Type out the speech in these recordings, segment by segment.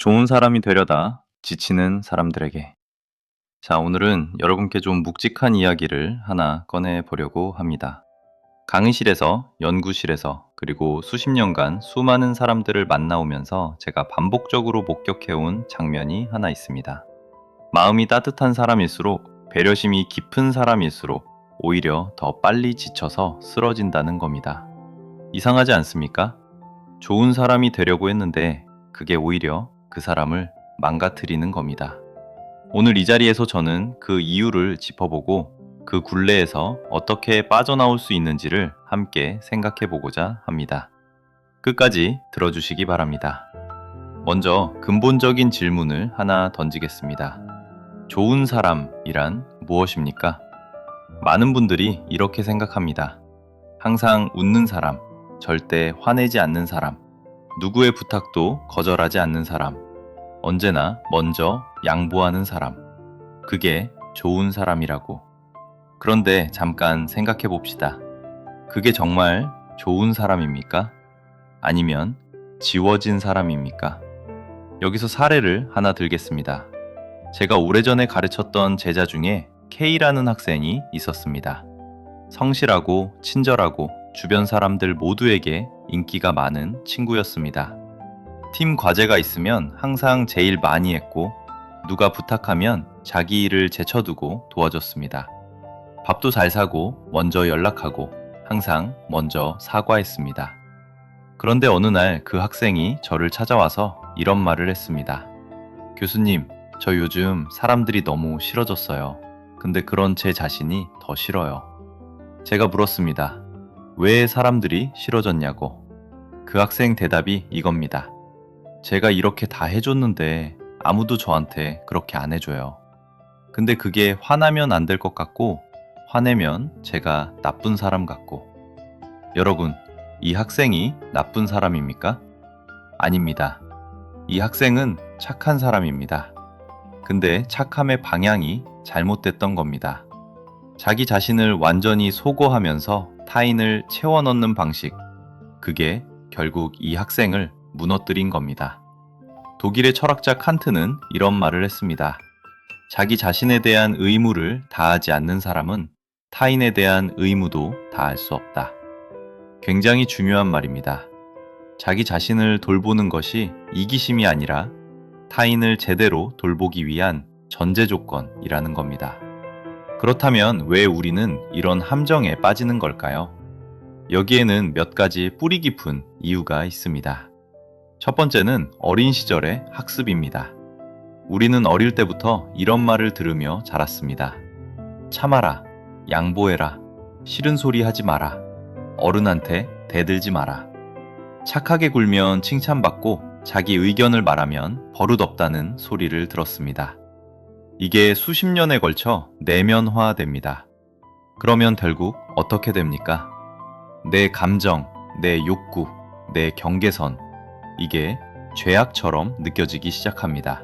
좋은 사람이 되려다 지치는 사람들에게. 자, 오늘은 여러분께 좀 묵직한 이야기를 하나 꺼내 보려고 합니다. 강의실에서, 연구실에서, 그리고 수십 년간 수많은 사람들을 만나오면서 제가 반복적으로 목격해온 장면이 하나 있습니다. 마음이 따뜻한 사람일수록, 배려심이 깊은 사람일수록 오히려 더 빨리 지쳐서 쓰러진다는 겁니다. 이상하지 않습니까? 좋은 사람이 되려고 했는데 그게 오히려 그 사람을 망가뜨리는 겁니다. 오늘 이 자리에서 저는 그 이유를 짚어보고 그 굴레에서 어떻게 빠져나올 수 있는지를 함께 생각해 보고자 합니다. 끝까지 들어주시기 바랍니다. 먼저 근본적인 질문을 하나 던지겠습니다. 좋은 사람이란 무엇입니까? 많은 분들이 이렇게 생각합니다. 항상 웃는 사람, 절대 화내지 않는 사람, 누구의 부탁도 거절하지 않는 사람, 언제나 먼저 양보하는 사람. 그게 좋은 사람이라고. 그런데 잠깐 생각해 봅시다. 그게 정말 좋은 사람입니까? 아니면 지워진 사람입니까? 여기서 사례를 하나 들겠습니다. 제가 오래전에 가르쳤던 제자 중에 K라는 학생이 있었습니다. 성실하고 친절하고 주변 사람들 모두에게 인기가 많은 친구였습니다. 팀 과제가 있으면 항상 제일 많이 했고, 누가 부탁하면 자기 일을 제쳐두고 도와줬습니다. 밥도 잘 사고, 먼저 연락하고, 항상 먼저 사과했습니다. 그런데 어느 날 그 학생이 저를 찾아와서 이런 말을 했습니다. 교수님, 저 요즘 사람들이 너무 싫어졌어요. 근데 그런 제 자신이 더 싫어요. 제가 물었습니다. 왜 사람들이 싫어졌냐고. 그 학생 대답이 이겁니다. 제가 이렇게 다 해줬는데 아무도 저한테 그렇게 안 해줘요. 근데 그게 화나면 안 될 것 같고, 화내면 제가 나쁜 사람 같고. 여러분, 이 학생이 나쁜 사람입니까? 아닙니다. 이 학생은 착한 사람입니다. 근데 착함의 방향이 잘못됐던 겁니다. 자기 자신을 완전히 소거하면서 타인을 채워 넣는 방식, 그게 결국 이 학생을 무너뜨린 겁니다. 독일의 철학자 칸트는 이런 말을 했습니다. 자기 자신에 대한 의무를 다하지 않는 사람은 타인에 대한 의무도 다할 수 없다. 굉장히 중요한 말입니다. 자기 자신을 돌보는 것이 이기심이 아니라 타인을 제대로 돌보기 위한 전제 조건이라는 겁니다. 그렇다면 왜 우리는 이런 함정에 빠지는 걸까요? 여기에는 몇 가지 뿌리 깊은 이유가 있습니다. 첫 번째는 어린 시절의 학습입니다. 우리는 어릴 때부터 이런 말을 들으며 자랐습니다. 참아라, 양보해라, 싫은 소리 하지 마라, 어른한테 대들지 마라. 착하게 굴면 칭찬받고 자기 의견을 말하면 버릇없다는 소리를 들었습니다. 이게 수십 년에 걸쳐 내면화됩니다. 그러면 결국 어떻게 됩니까? 내 감정, 내 욕구, 내 경계선, 이게 죄악처럼 느껴지기 시작합니다.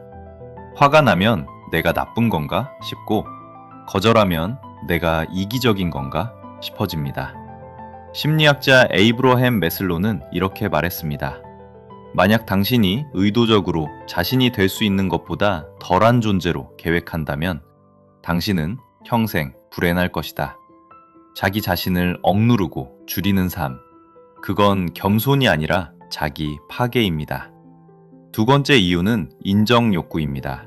화가 나면 내가 나쁜 건가 싶고, 거절하면 내가 이기적인 건가 싶어집니다. 심리학자 에이브러햄 매슬로는 이렇게 말했습니다. 만약 당신이 의도적으로 자신이 될 수 있는 것보다 덜한 존재로 계획한다면 당신은 평생 불행할 것이다. 자기 자신을 억누르고 줄이는 삶, 그건 겸손이 아니라 자기 파괴입니다. 두 번째 이유는 인정 욕구입니다.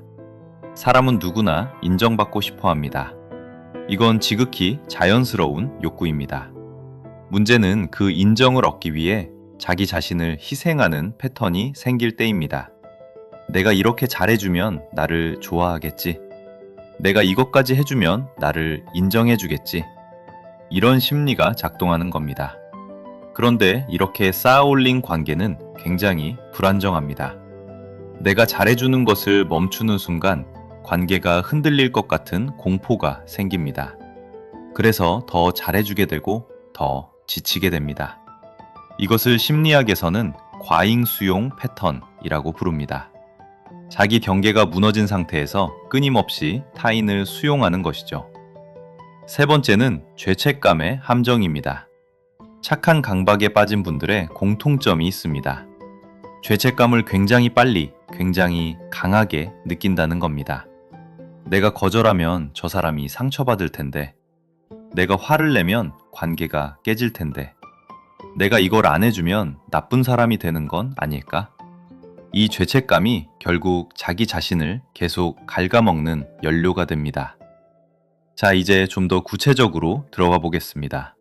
사람은 누구나 인정받고 싶어 합니다. 이건 지극히 자연스러운 욕구입니다. 문제는 그 인정을 얻기 위해 자기 자신을 희생하는 패턴이 생길 때입니다. 내가 이렇게 잘해주면 나를 좋아하겠지. 내가 이것까지 해주면 나를 인정해주겠지. 이런 심리가 작동하는 겁니다. 그런데 이렇게 쌓아올린 관계는 굉장히 불안정합니다. 내가 잘해주는 것을 멈추는 순간 관계가 흔들릴 것 같은 공포가 생깁니다. 그래서 더 잘해주게 되고 더 지치게 됩니다. 이것을 심리학에서는 과잉 수용 패턴이라고 부릅니다. 자기 경계가 무너진 상태에서 끊임없이 타인을 수용하는 것이죠. 세 번째는 죄책감의 함정입니다. 착한 강박에 빠진 분들의 공통점이 있습니다. 죄책감을 굉장히 빨리 굉장히 강하게 느낀다는 겁니다. 내가 거절하면 저 사람이 상처받을 텐데, 내가 화를 내면 관계가 깨질 텐데, 내가 이걸 안 해주면 나쁜 사람이 되는 건 아닐까? 이 죄책감이 결국 자기 자신을 계속 갉아먹는 연료가 됩니다. 자, 이제 좀 더 구체적으로 들어가 보겠습니다.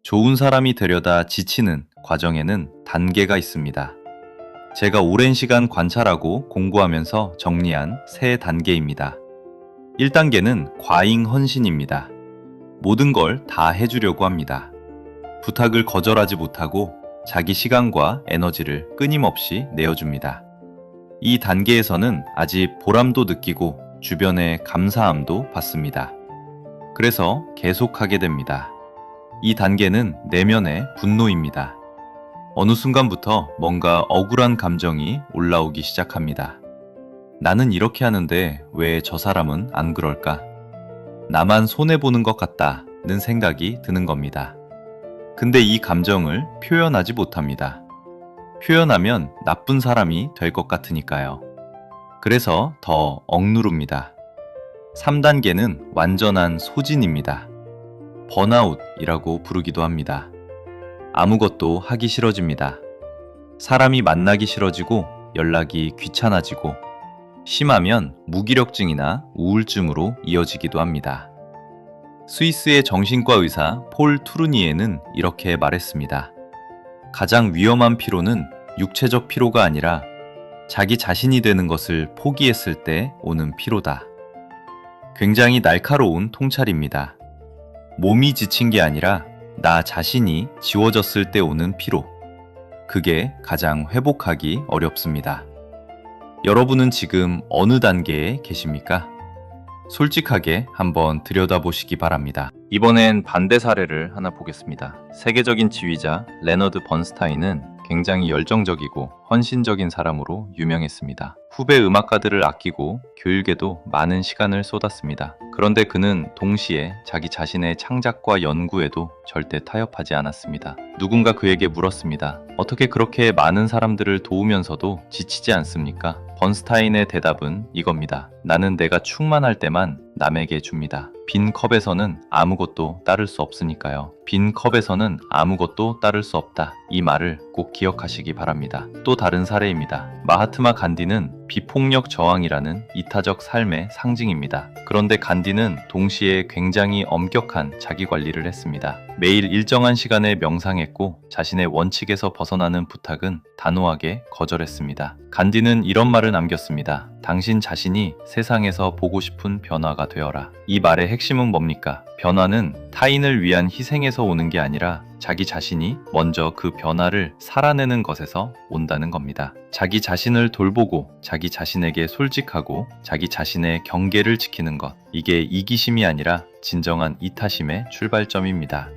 좋은 사람이 되려다 지치는 과정에는 단계가 있습니다. 제가 오랜 시간 관찰하고 공부하면서 정리한 세 단계입니다. 1단계는 과잉 헌신입니다. 모든 걸 다 해주려고 합니다. 부탁을 거절하지 못하고 자기 시간과 에너지를 끊임없이 내어줍니다. 이 단계에서는 아직 보람도 느끼고 주변의 감사함도 받습니다. 그래서 계속하게 됩니다. 이 단계는 내면의 분노입니다. 어느 순간부터 뭔가 억울한 감정이 올라오기 시작합니다. 나는 이렇게 하는데 왜 저 사람은 안 그럴까? 나만 손해보는 것 같다는 생각이 드는 겁니다. 근데 이 감정을 표현하지 못합니다. 표현하면 나쁜 사람이 될 것 같으니까요. 그래서 더 억누릅니다. 3단계는 완전한 소진입니다. 번아웃이라고 부르기도 합니다. 아무것도 하기 싫어집니다. 사람이 만나기 싫어지고 연락이 귀찮아지고 심하면 무기력증이나 우울증으로 이어지기도 합니다. 스위스의 정신과 의사 폴 투르니에는 이렇게 말했습니다. 가장 위험한 피로는 육체적 피로가 아니라 자기 자신이 되는 것을 포기했을 때 오는 피로다. 굉장히 날카로운 통찰입니다. 몸이 지친 게 아니라 나 자신이 지워졌을 때 오는 피로. 그게 가장 회복하기 어렵습니다. 여러분은 지금 어느 단계에 계십니까? 솔직하게 한번 들여다보시기 바랍니다. 이번엔 반대 사례를 하나 보겠습니다. 세계적인 지휘자 레너드 번스타인은 굉장히 열정적이고 헌신적인 사람으로 유명했습니다. 후배 음악가들을 아끼고 교육에도 많은 시간을 쏟았습니다. 그런데 그는 동시에 자기 자신의 창작과 연구에도 절대 타협하지 않았습니다. 누군가 그에게 물었습니다. 어떻게 그렇게 많은 사람들을 도우면서도 지치지 않습니까? 번스타인의 대답은 이겁니다. 나는 내가 충만할 때만 남에게 줍니다. 빈 컵에서는 아무것도 따를 수 없으니까요. 빈 컵에서는 아무것도 따를 수 없다. 이 말을 꼭 기억하시기 바랍니다. 또 다른 사례입니다. 마하트마 간디는 비폭력 저항이라는 이타적 삶의 상징입니다. 그런데 간디는 동시에 굉장히 엄격한 자기 관리를 했습니다. 매일 일정한 시간에 명상했고 자신의 원칙에서 벗어나는 부탁은 단호하게 거절했습니다. 간디는 이런 말을 남겼습니다. 당신 자신이 세상에서 보고 싶은 변화가 되어라. 이 말의 핵심은 뭡니까? 변화는 타인을 위한 희생에서 오는 게 아니라 자기 자신이 먼저 그 변화를 살아내는 것에서 온다는 겁니다. 자기 자신을 돌보고 자기 자신에게 솔직하고 자기 자신의 경계를 지키는 것. 이게 이기심이 아니라 진정한 이타심의 출발점입니다.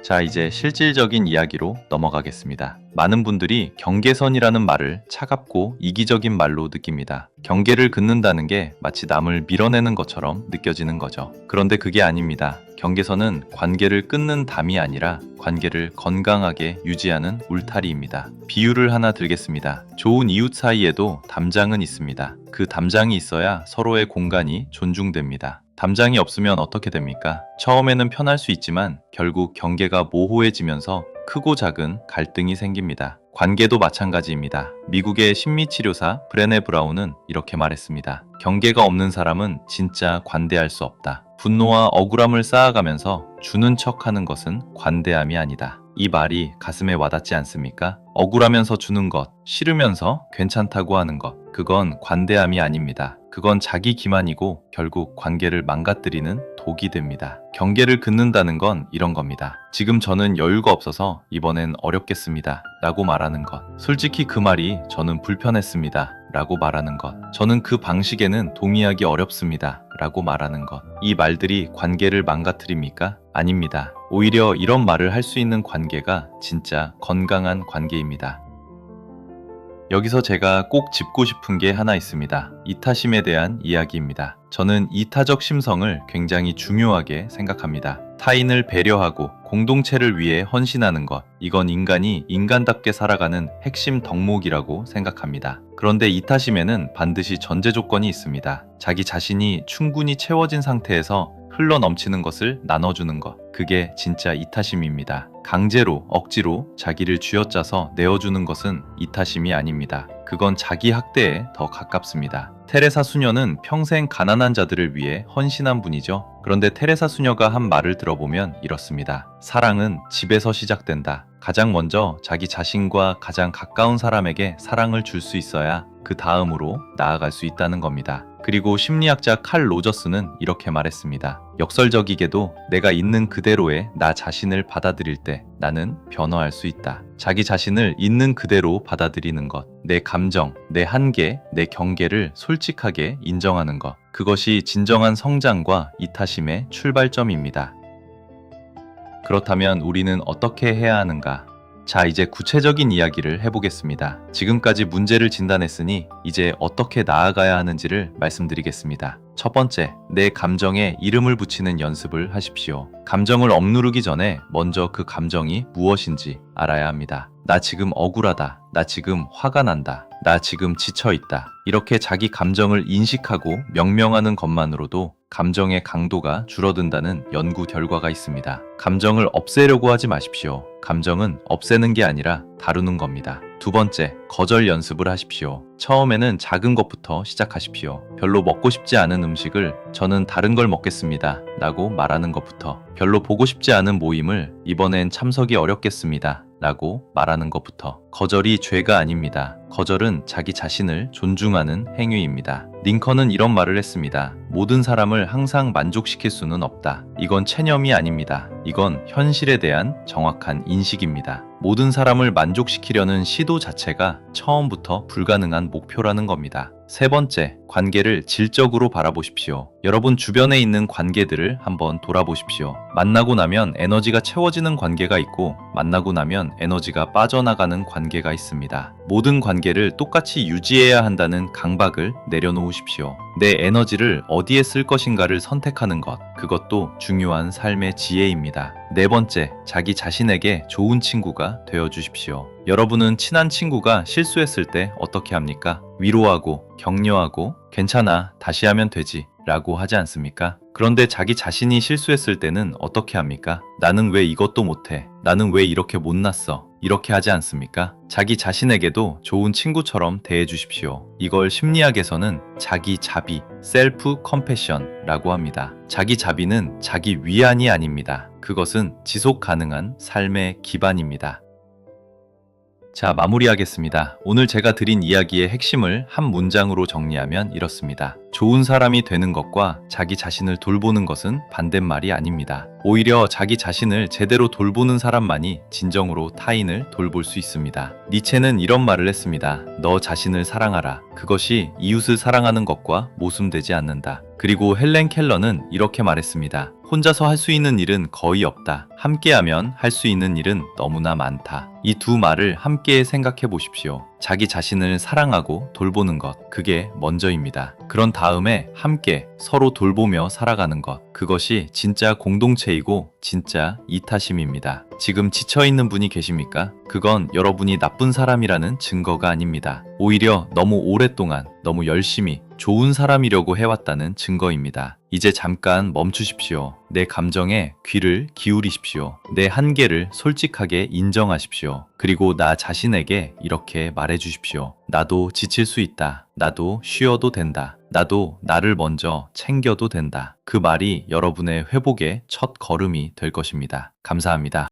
자, 이제 실질적인 이야기로 넘어가겠습니다. 많은 분들이 경계선이라는 말을 차갑고 이기적인 말로 느낍니다. 경계를 긋는다는 게 마치 남을 밀어내는 것처럼 느껴지는 거죠. 그런데 그게 아닙니다. 경계선은 관계를 끊는 담이 아니라 관계를 건강하게 유지하는 울타리입니다. 비유를 하나 들겠습니다. 좋은 이웃 사이에도 담장은 있습니다. 그 담장이 있어야 서로의 공간이 존중됩니다. 담장이 없으면 어떻게 됩니까? 처음에는 편할 수 있지만 결국 경계가 모호해지면서 크고 작은 갈등이 생깁니다. 관계도 마찬가지입니다. 미국의 심리치료사 브레네 브라운은 이렇게 말했습니다. 경계가 없는 사람은 진짜 관대할 수 없다. 분노와 억울함을 쌓아가면서 주는 척하는 것은 관대함이 아니다. 이 말이 가슴에 와닿지 않습니까? 억울하면서 주는 것, 싫으면서 괜찮다고 하는 것, 그건 관대함이 아닙니다. 그건 자기 기만이고 결국 관계를 망가뜨리는 독이 됩니다. 경계를 긋는다는 건 이런 겁니다. 지금 저는 여유가 없어서 이번엔 어렵겠습니다. 라고 말하는 것. 솔직히 그 말이 저는 불편했습니다. 라고 말하는 것. 저는 그 방식에는 동의하기 어렵습니다. 라고 말하는 것. 이 말들이 관계를 망가뜨립니까? 아닙니다. 오히려 이런 말을 할 수 있는 관계가 진짜 건강한 관계입니다. 여기서 제가 꼭 짚고 싶은 게 하나 있습니다. 이타심에 대한 이야기입니다. 저는 이타적 심성을 굉장히 중요하게 생각합니다. 타인을 배려하고 공동체를 위해 헌신하는 것, 이건 인간이 인간답게 살아가는 핵심 덕목이라고 생각합니다. 그런데 이타심에는 반드시 전제 조건이 있습니다. 자기 자신이 충분히 채워진 상태에서 흘러 넘치는 것을 나눠주는 것, 그게 진짜 이타심입니다. 강제로, 억지로 자기를 쥐어짜서 내어주는 것은 이타심이 아닙니다. 그건 자기 학대에 더 가깝습니다. 테레사 수녀는 평생 가난한 자들을 위해 헌신한 분이죠. 그런데 테레사 수녀가 한 말을 들어보면 이렇습니다. 사랑은 집에서 시작된다. 가장 먼저 자기 자신과 가장 가까운 사람에게 사랑을 줄 수 있어야 그 다음으로 나아갈 수 있다는 겁니다. 그리고 심리학자 칼 로저스는 이렇게 말했습니다. 역설적이게도 내가 있는 그대로의 나 자신을 받아들일 때 나는 변화할 수 있다. 자기 자신을 있는 그대로 받아들이는 것, 내 감정, 내 한계, 내 경계를 솔직하게 인정하는 것, 그것이 진정한 성장과 이타심의 출발점입니다. 그렇다면 우리는 어떻게 해야 하는가? 자, 이제 구체적인 이야기를 해보겠습니다. 지금까지 문제를 진단했으니 이제 어떻게 나아가야 하는지를 말씀드리겠습니다. 첫 번째, 내 감정에 이름을 붙이는 연습을 하십시오. 감정을 억누르기 전에 먼저 그 감정이 무엇인지 알아야 합니다. 나 지금 억울하다. 나 지금 화가 난다. 나 지금 지쳐있다. 이렇게 자기 감정을 인식하고 명명하는 것만으로도 감정의 강도가 줄어든다는 연구 결과가 있습니다. 감정을 없애려고 하지 마십시오. 감정은 없애는 게 아니라 다루는 겁니다. 두 번째, 거절 연습을 하십시오. 처음에는 작은 것부터 시작하십시오. 별로 먹고 싶지 않은 음식을 저는 다른 걸 먹겠습니다 라고 말하는 것부터, 별로 보고 싶지 않은 모임을 이번엔 참석이 어렵겠습니다 라고 말하는 것부터. 거절이 죄가 아닙니다. 거절은 자기 자신을 존중하는 행위입니다. 링컨은 이런 말을 했습니다. 모든 사람을 항상 만족시킬 수는 없다. 이건 체념이 아닙니다. 이건 현실에 대한 정확한 인식입니다. 모든 사람을 만족시키려는 시도 자체가 처음부터 불가능한 목표라는 겁니다. 세 번째, 관계를 질적으로 바라보십시오. 여러분 주변에 있는 관계들을 한번 돌아보십시오. 만나고 나면 에너지가 채워지는 관계가 있고, 만나고 나면 에너지가 빠져나가는 관계가 있습니다. 모든 관계를 똑같이 유지해야 한다는 강박을 내려놓으십시오. 내 에너지를 어디에 쓸 것인가를 선택하는 것, 그것도 중요한 삶의 지혜입니다. 네 번째, 자기 자신에게 좋은 친구가 되어주십시오. 여러분은 친한 친구가 실수했을 때 어떻게 합니까? 위로하고 격려하고 괜찮아, 다시 하면 되지 라고 하지 않습니까? 그런데 자기 자신이 실수했을 때는 어떻게 합니까? 나는 왜 이것도 못해? 나는 왜 이렇게 못났어? 이렇게 하지 않습니까? 자기 자신에게도 좋은 친구처럼 대해 주십시오. 이걸 심리학에서는 자기 자비, 셀프 컴패션라고 합니다. 자기 자비는 자기 위안이 아닙니다. 그것은 지속 가능한 삶의 기반입니다. 자, 마무리하겠습니다. 오늘 제가 드린 이야기의 핵심을 한 문장으로 정리하면 이렇습니다. 좋은 사람이 되는 것과 자기 자신을 돌보는 것은 반대말이 아닙니다. 오히려 자기 자신을 제대로 돌보는 사람만이 진정으로 타인을 돌볼 수 있습니다. 니체는 이런 말을 했습니다. 너 자신을 사랑하라. 그것이 이웃을 사랑하는 것과 모순되지 않는다. 그리고 헬렌 켈러는 이렇게 말했습니다. 혼자서 할 수 있는 일은 거의 없다. 함께하면 할 수 있는 일은 너무나 많다. 이 두 말을 함께 생각해 보십시오. 자기 자신을 사랑하고 돌보는 것, 그게 먼저입니다. 그런 다음에 함께 서로 돌보며 살아가는 것, 그것이 진짜 공동체이고 진짜 이타심입니다. 지금 지쳐있는 분이 계십니까? 그건 여러분이 나쁜 사람이라는 증거가 아닙니다. 오히려 너무 오랫동안 너무 열심히 좋은 사람이려고 해왔다는 증거입니다. 이제 잠깐 멈추십시오. 내 감정에 귀를 기울이십시오. 내 한계를 솔직하게 인정하십시오. 그리고 나 자신에게 이렇게 말해주십시오. 나도 지칠 수 있다. 나도 쉬어도 된다. 나도 나를 먼저 챙겨도 된다. 그 말이 여러분의 회복의 첫 걸음이 될 것입니다. 감사합니다.